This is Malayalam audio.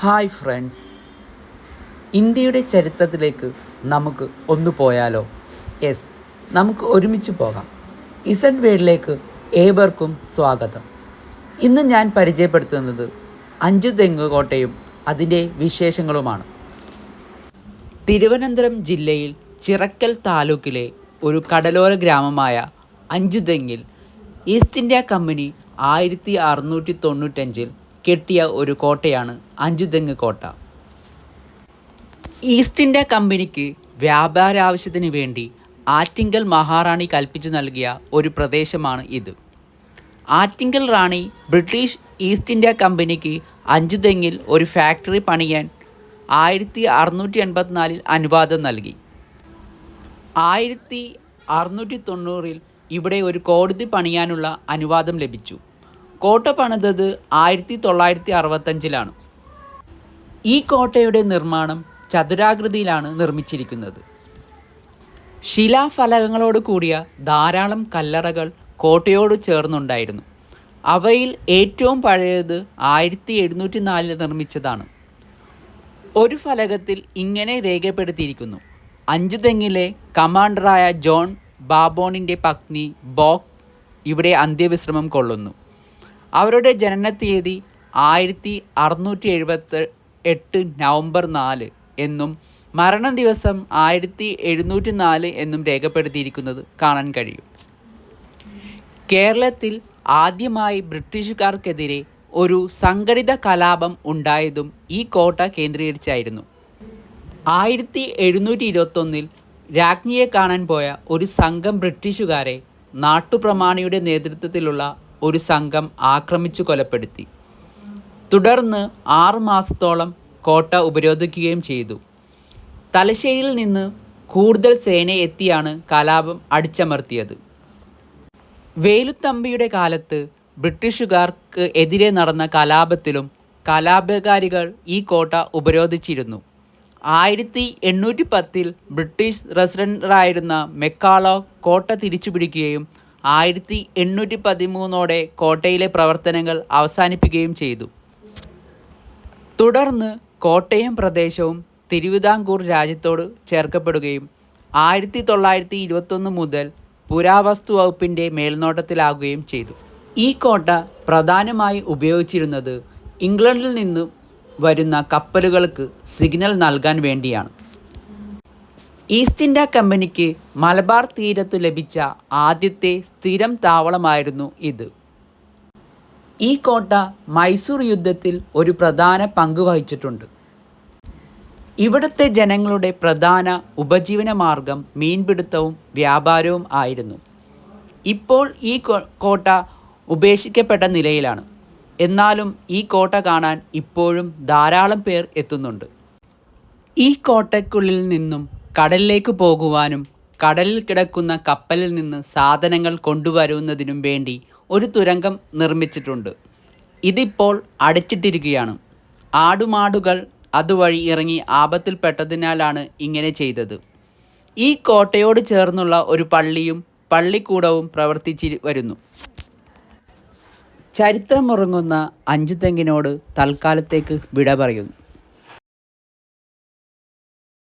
ഹായ് ഫ്രണ്ട്സ്, ഇന്ത്യയുടെ ചരിത്രത്തിലേക്ക് നമുക്ക് ഒന്ന് പോയാലോ? യെസ്, നമുക്ക് ഒരുമിച്ച് പോകാം. ഇസഡ് വേൾഡിലേക്ക് ഏവർക്കും സ്വാഗതം. ഇന്ന് ഞാൻ പരിചയപ്പെടുത്തുന്നത് അഞ്ചുതെങ്ങ് കോട്ടയും അതിൻ്റെ വിശേഷങ്ങളുമാണ്. തിരുവനന്തപുരം ജില്ലയിൽ ചിറക്കൽ താലൂക്കിലെ ഒരു കടലോര ഗ്രാമമായ അഞ്ചുതെങ്ങിൽ ഈസ്റ്റ് ഇന്ത്യ കമ്പനി 1695 കെട്ടിയ ഒരു കോട്ടയാണ് അഞ്ചുതെങ്ങ് കോട്ട. ഈസ്റ്റ് ഇന്ത്യ കമ്പനിക്ക് വ്യാപാര ആവശ്യത്തിന് വേണ്ടി ആറ്റിങ്കൽ മഹാറാണി കൽപ്പിച്ചു നൽകിയ ഒരു പ്രദേശമാണ് ഇത്. ആറ്റിങ്കൽ റാണി ബ്രിട്ടീഷ് ഈസ്റ്റ് ഇന്ത്യ കമ്പനിക്ക് അഞ്ചുതെങ്ങിൽ ഒരു ഫാക്ടറി പണിയാൻ 1684 അനുവാദം നൽകി. 1690 ഇവിടെ ഒരു കോടതി പണിയാനുള്ള അനുവാദം ലഭിച്ചു. കോട്ട പണിതത് 1965 ഈ കോട്ടയുടെ നിർമ്മാണം ചതുരാകൃതിയിലാണ് നിർമ്മിച്ചിരിക്കുന്നത്. ശിലാഫലകങ്ങളോട് കൂടിയ ധാരാളം കല്ലറകൾ കോട്ടയോട് ചേർന്നുണ്ടായിരുന്നു. അവയിൽ ഏറ്റവും പഴയത് 1704 നിർമ്മിച്ചതാണ്. ഒരു ഫലകത്തിൽ ഇങ്ങനെ രേഖപ്പെടുത്തിയിരിക്കുന്നു: അഞ്ചുതെങ്ങിലെ കമാൻഡറായ ജോൺ ബാബോണിൻ്റെ പത്നി ബോക്ക് ഇവിടെ അന്ത്യവിശ്രമം കൊള്ളുന്നു. അവരുടെ ജനനത്തീയതി 1678 നവംബർ 4 എന്നും മരണദിവസം 1704 എന്നും രേഖപ്പെടുത്തിയിരിക്കുന്നത് കാണാൻ കഴിയും. കേരളത്തിൽ ആദ്യമായി ബ്രിട്ടീഷുകാർക്കെതിരെ ഒരു സംഘടിത കലാപം ഉണ്ടായതും ഈ കോട്ട കേന്ദ്രീകരിച്ചായിരുന്നു. 1721 രാജ്ഞിയെ കാണാൻ പോയ ഒരു സംഘം ബ്രിട്ടീഷുകാരെ നാട്ടുപ്രമാണിയുടെ നേതൃത്വത്തിലുള്ള ഒരു സംഘം ആക്രമിച്ചു കൊലപ്പെടുത്തി. തുടർന്ന് 6 മാസത്തോളം കോട്ട ഉപരോധിക്കുകയും ചെയ്തു. തലശ്ശേരിയിൽ നിന്ന് കൂടുതൽ സേന എത്തിയാണ് കലാപം അടിച്ചമർത്തിയത്. വേലുത്തമ്പിയുടെ കാലത്ത് ബ്രിട്ടീഷുകാർക്ക് എതിരെ നടന്ന കലാപത്തിലും കലാപകാരികൾ ഈ കോട്ട ഉപരോധിച്ചിരുന്നു. 1810 ബ്രിട്ടീഷ് റെസിഡൻ്റായിരുന്ന മെക്കാളോ കോട്ട തിരിച്ചുപിടിക്കുകയും 1813 കോട്ടയിലെ പ്രവർത്തനങ്ങൾ അവസാനിപ്പിക്കുകയും ചെയ്തു. തുടർന്ന് കോട്ടയം പ്രദേശവും തിരുവിതാംകൂർ രാജ്യത്തോട് ചേർക്കപ്പെടുകയും 1921 മുതൽ പുരാവസ്തു വകുപ്പിൻ്റെ മേൽനോട്ടത്തിലാകുകയും ചെയ്തു. ഈ കോട്ട പ്രധാനമായി ഉപയോഗിച്ചിരുന്നത് ഇംഗ്ലണ്ടിൽ നിന്ന് വരുന്ന കപ്പലുകൾക്ക് സിഗ്നൽ നൽകാൻ വേണ്ടിയാണ്. ഈസ്റ്റ് ഇന്ത്യ കമ്പനിക്ക് മലബാർ തീരത്തു ലഭിച്ച ആദ്യത്തെ സ്ഥിരം താവളമായിരുന്നു ഇത്. ഈ കോട്ട മൈസൂർ യുദ്ധത്തിൽ ഒരു പ്രധാന പങ്ക് വഹിച്ചിട്ടുണ്ട്. ഇവിടുത്തെ ജനങ്ങളുടെ പ്രധാന ഉപജീവന മാർഗം മീൻപിടുത്തവും വ്യാപാരവും ആയിരുന്നു. ഇപ്പോൾ ഈ കോട്ട ഉപേക്ഷിക്കപ്പെട്ട നിലയിലാണ്. എന്നാലും ഈ കോട്ട കാണാൻ ഇപ്പോഴും ധാരാളം പേർ എത്തുന്നുണ്ട്. ഈ കോട്ടയ്ക്കുള്ളിൽ നിന്നും കടലിലേക്ക് പോകുവാനും കടലിൽ കിടക്കുന്ന കപ്പലിൽ നിന്ന് സാധനങ്ങൾ കൊണ്ടുവരുന്നതിനും വേണ്ടി ഒരു തുരങ്കം നിർമ്മിച്ചിട്ടുണ്ട്. ഇതിപ്പോൾ അടച്ചിട്ടിരിക്കുകയാണ്. ആടുമാടുകൾ അതുവഴി ഇറങ്ങി ആപത്തിൽപ്പെട്ടതിനാലാണ് ഇങ്ങനെ ചെയ്തത്. ഈ കോട്ടയോട് ചേർന്നുള്ള ഒരു പള്ളിയും പള്ളിക്കൂടവും പ്രവർത്തിച്ച് വരുന്നു. ചരിത്രമുറങ്ങുന്ന അഞ്ചുതെങ്ങിനോട് തൽക്കാലത്തേക്ക് വിട പറയുന്നു.